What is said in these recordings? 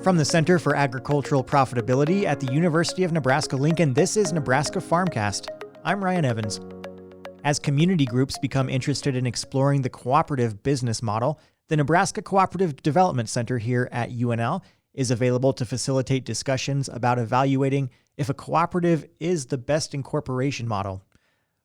From the Center for Agricultural Profitability at the University of Nebraska-Lincoln, this is Nebraska Farmcast. I'm Ryan Evans. As community groups become interested in exploring the cooperative business model, the Nebraska Cooperative Development Center here at UNL is available to facilitate discussions about evaluating if a cooperative is the best incorporation model.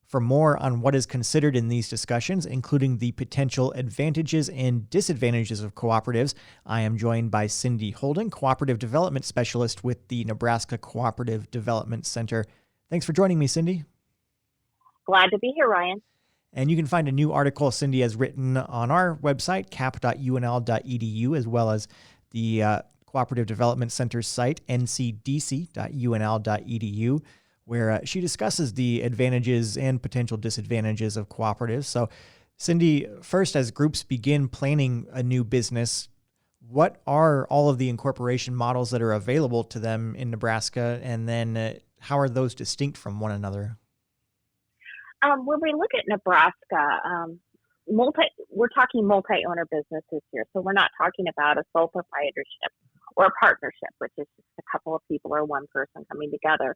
For more on what is considered in these discussions, including the potential advantages and disadvantages of cooperatives, I am joined by Cindy Houlden, Cooperative Development Specialist with the Nebraska Cooperative Development Center. Thanks for joining me, Cindy. Glad to be here, Ryan. And you can find a new article Cindy has written on our website, cap.unl.edu, as well as the Cooperative Development Center's site, ncdc.unl.edu, where she discusses the advantages and potential disadvantages of cooperatives. So, Cindy, first, as groups begin planning a new business, what are all of the incorporation models that are available to them in Nebraska, and then how are those distinct from one another? When we look at Nebraska, we're talking multi-owner businesses here. So we're not talking about a sole proprietorship or a partnership, which is just a couple of people or one person coming together.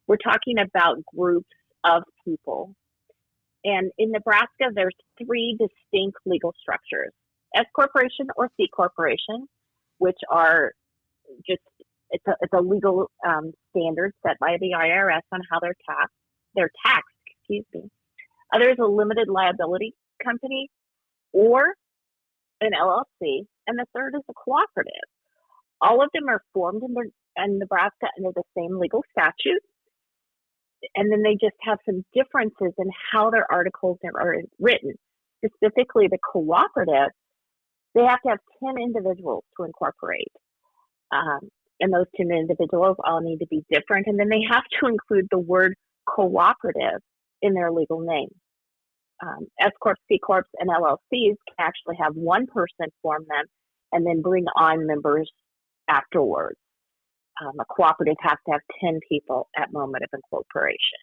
We're talking about groups of people. And in Nebraska, there's three distinct legal structures: S corporation or C corporation, which are just, it's a legal standard set by the IRS on how they're taxed. There's a limited liability company or an LLC, and the third is a cooperative. All of them are formed in Nebraska under the same legal statute, and then they just have some differences in how their articles are written. Specifically, the cooperative, they have to have 10 individuals to incorporate. And those 10 individuals all need to be different, and then they have to include the word cooperative in their legal name. S Corps, C Corps, and LLCs can actually have one person form them and then bring on members afterwards. A cooperative has to have 10 people at moment of incorporation.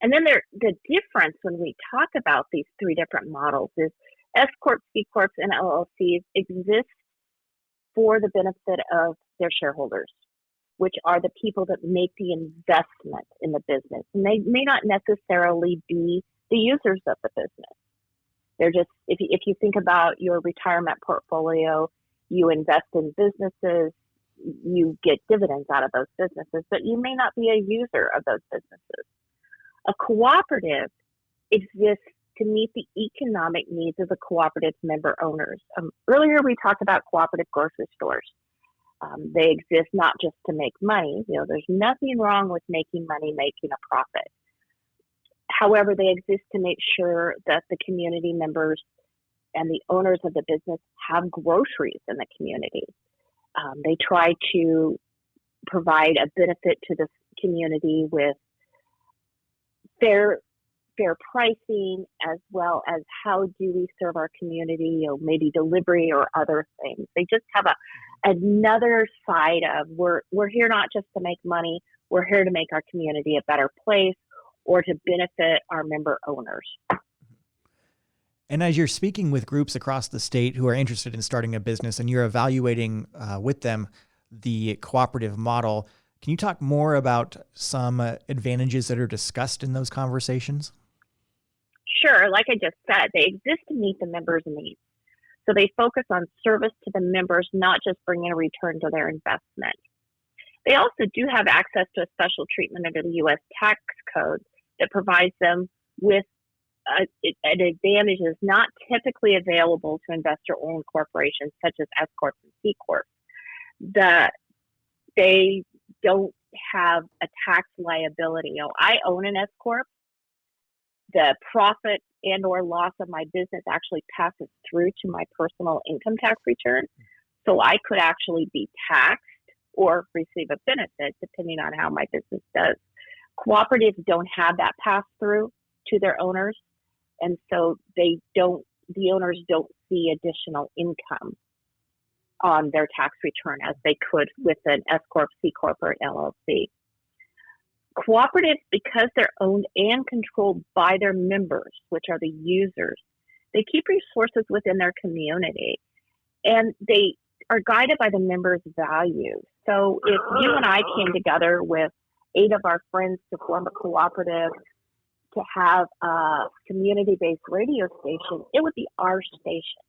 And then the difference when we talk about these three different models is S Corps, C Corps, and LLCs exist for the benefit of their shareholders, which are the people that make the investment in the business. And they may not necessarily be the users of the business. They're just, if you think about your retirement portfolio, you invest in businesses, you get dividends out of those businesses, but you may not be a user of those businesses. A cooperative exists to meet the economic needs of the cooperative member owners. Earlier, we talked about cooperative grocery stores. They exist not just to make money. There's nothing wrong with making money, making a profit. However, they exist to make sure that the community members and the owners of the business have groceries in the community. They try to provide a benefit to the community with fair pricing, as well as how do we serve our community, maybe delivery or other things. They just have another side of we're here not just to make money, we're here to make our community a better place or to benefit our member owners. And as you're speaking with groups across the state who are interested in starting a business and you're evaluating with them the cooperative model, can you talk more about some advantages that are discussed in those conversations? Sure. Like I just said, they exist to meet the members' needs. So they focus on service to the members, not just bringing a return to their investment. They also do have access to a special treatment under the U.S. tax code that provides them with an advantage that's not typically available to investor-owned corporations such as S Corp and C Corp. That they don't have a tax liability. I own an S Corp. The profit and or loss of my business actually passes through to my personal income tax return. So I could actually be taxed or receive a benefit depending on how my business does. Cooperatives don't have that pass through to their owners. And so the owners don't see additional income on their tax return as they could with an S Corp, C Corp, or LLC. Cooperatives, because they're owned and controlled by their members, which are the users, they keep resources within their community. And they are guided by the members' values. So if you and I came together with 8 of our friends to form a cooperative to have a community-based radio station, it would be our station.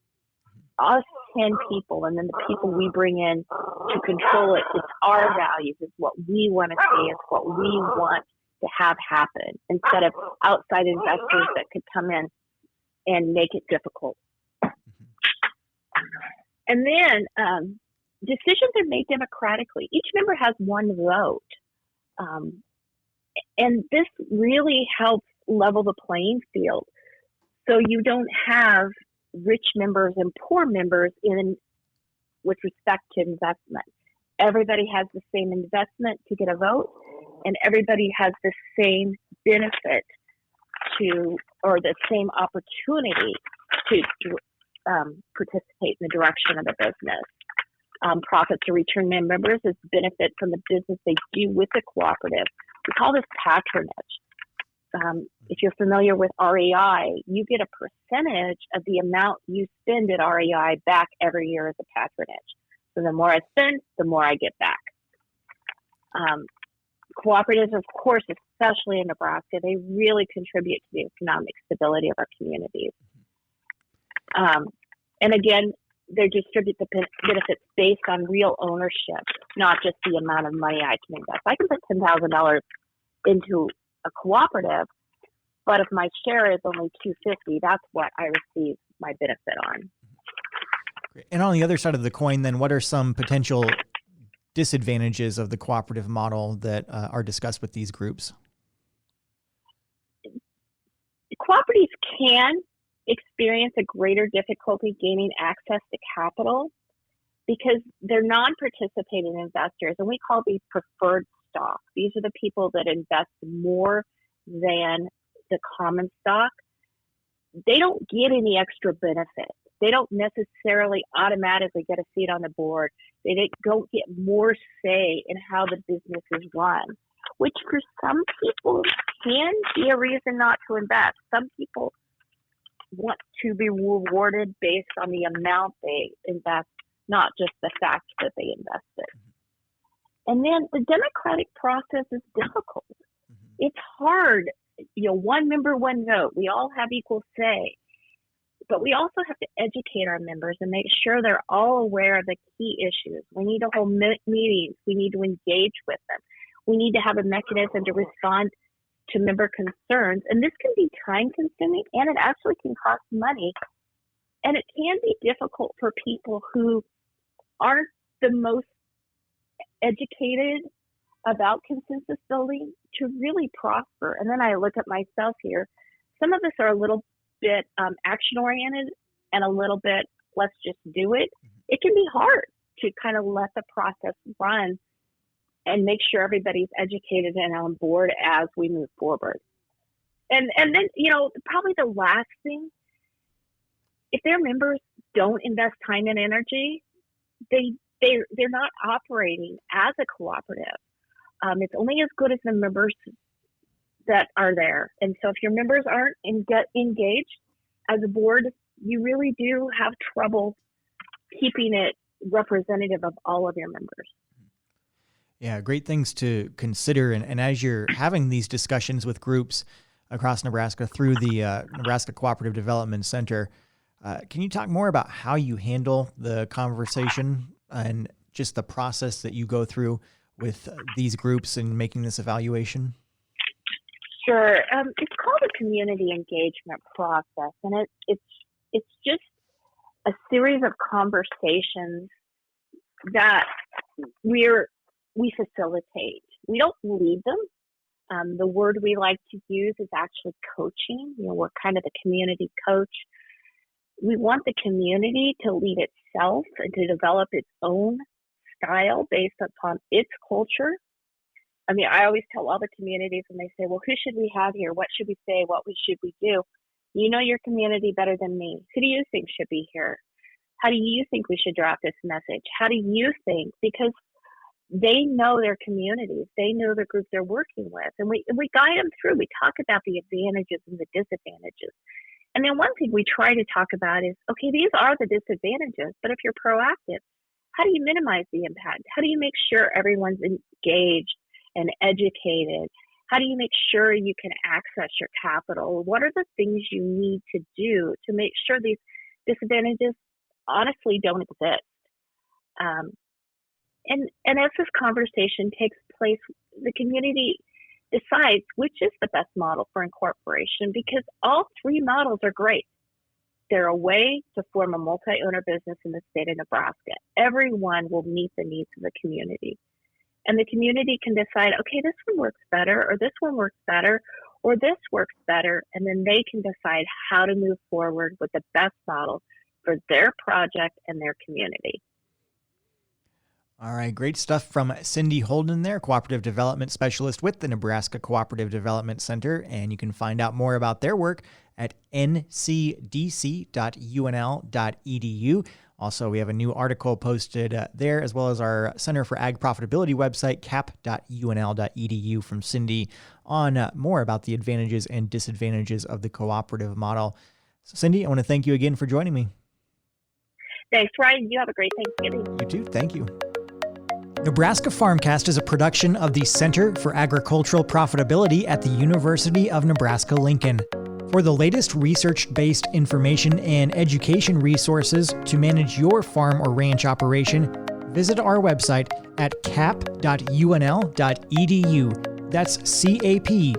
Us 10 people, and then the people we bring in to control it, it's our values, it's what we want to see, it's what we want to have happen, instead of outside investors that could come in and make it difficult. And then decisions are made democratically. Each member has one vote. And this really helps level the playing field. So you don't have rich members and poor members with respect to investment. Everybody has the same investment to get a vote, and everybody has the same benefit or the same opportunity to participate in the direction of the business. Profits to return members is benefit from the business they do with the cooperative. We call this patronage. If you're familiar with REI, you get a percentage of the amount you spend at REI back every year as a patronage. So the more I spend, the more I get back. Cooperatives, of course, especially in Nebraska, they really contribute to the economic stability of our communities. And again, they distribute the benefits based on real ownership, not just the amount of money I can invest. I can put $10,000 into a cooperative, but if my share is only $250, that's what I receive my benefit on. And on the other side of the coin, then, what are some potential disadvantages of the cooperative model that are discussed with these groups? Cooperatives can experience a greater difficulty gaining access to capital because they're non-participating investors, and we call these preferred stock. These are the people that invest more than the common stock. They don't get any extra benefit. They don't necessarily automatically get a seat on the board. They don't get more say in how the business is run, which for some people can be a reason not to invest. Some people want to be rewarded based on the amount they invest, not just the fact that they invested. And then the democratic process is difficult. It's hard. One member, one vote. We all have equal say. But we also have to educate our members and make sure they're all aware of the key issues. We need to hold meetings. We need to engage with them. We need to have a mechanism to respond to member concerns. And this can be time consuming, and it actually can cost money. And it can be difficult for people who aren't the most educated about consensus building to really prosper. And then I look at myself here. Some of us are a little bit action oriented and a little bit let's just do it. It can be hard to kind of let the process run and make sure everybody's educated and on board as we move forward. And then, probably the last thing, if their members don't invest time and energy, they're not operating as a cooperative. It's only as good as the members that are there. And so if your members aren't engaged as a board, you really do have trouble keeping it representative of all of your members. Yeah, great things to consider. And as you're having these discussions with groups across Nebraska through the Nebraska Cooperative Development Center, can you talk more about how you handle the conversation and just the process that you go through with these groups and making this evaluation? Sure. It's called a community engagement process, and it's just a series of conversations that we facilitate. We don't lead them. The word we like to use is actually coaching. We're kind of the community coach. We want the community to lead itself and to develop its own style based upon its culture. I always tell all the communities when they say, well, who should we have here? What should we say? What should we do? You know your community better than me. Who do you think should be here? How do you think we should draft this message? How do you think? Because they know their communities. They know the group they're working with. And we guide them through. We talk about the advantages and the disadvantages. And then one thing we try to talk about is, okay, these are the disadvantages, but if you're proactive, how do you minimize the impact? How do you make sure everyone's engaged and educated? How do you make sure you can access your capital? What are the things you need to do to make sure these disadvantages honestly don't exist? And as this conversation takes place, the community decides which is the best model for incorporation, because all three models are great. They're a way to form a multi-owner business in the state of Nebraska. Everyone will meet the needs of the community. And the community can decide, okay, this one works better, or this one works better, or this works better, and then they can decide how to move forward with the best model for their project and their community. All right, great stuff from Cindy Houlden there, Cooperative Development Specialist with the Nebraska Cooperative Development Center. And you can find out more about their work at ncdc.unl.edu. Also, we have a new article posted there, as well as our Center for Ag Profitability website, cap.unl.edu, from Cindy on more about the advantages and disadvantages of the cooperative model. So, Cindy, I want to thank you again for joining me. Thanks, Ryan. You have a great Thanksgiving. You too. Thank you. Nebraska Farmcast is a production of the Center for Agricultural Profitability at the University of Nebraska-Lincoln. For the latest research-based information and education resources to manage your farm or ranch operation, visit our website at cap.unl.edu. That's cap.unl.edu.